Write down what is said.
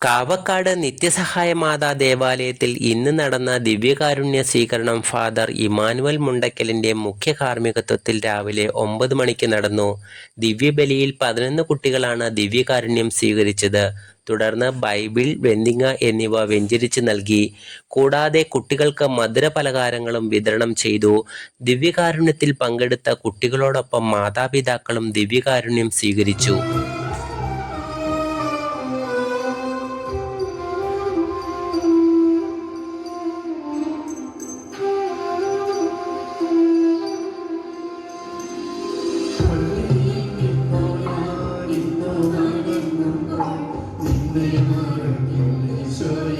കാവക്കാട് നിത്യസഹായ മാതാ ദേവാലയത്തിൽ ഇന്ന് നടന്ന ദിവ്യകാരുണ്യ സ്വീകരണം ഫാദർ ഇമാനുവൽ മുണ്ടയ്ക്കലിന്റെ മുഖ്യ കാർമ്മികത്വത്തിൽ രാവിലെ 9 മണിക്ക് നടന്നു. ദിവ്യബലിയിൽ 11 കുട്ടികളാണ് ദിവ്യകാരുണ്യം സ്വീകരിച്ചത്. തുടർന്ന് ബൈബിൾ, വെന്തിങ്ങ എന്നിവ വെഞ്ചരിച്ച് നൽകി. കൂടാതെ കുട്ടികൾക്ക് മധുര പലഹാരങ്ങളും വിതരണം ചെയ്തു. ദിവ്യകാരുണ്യത്തിൽ പങ്കെടുത്ത കുട്ടികളോടൊപ്പം മാതാപിതാക്കളും ദിവ്യകാരുണ്യം സ്വീകരിച്ചു. So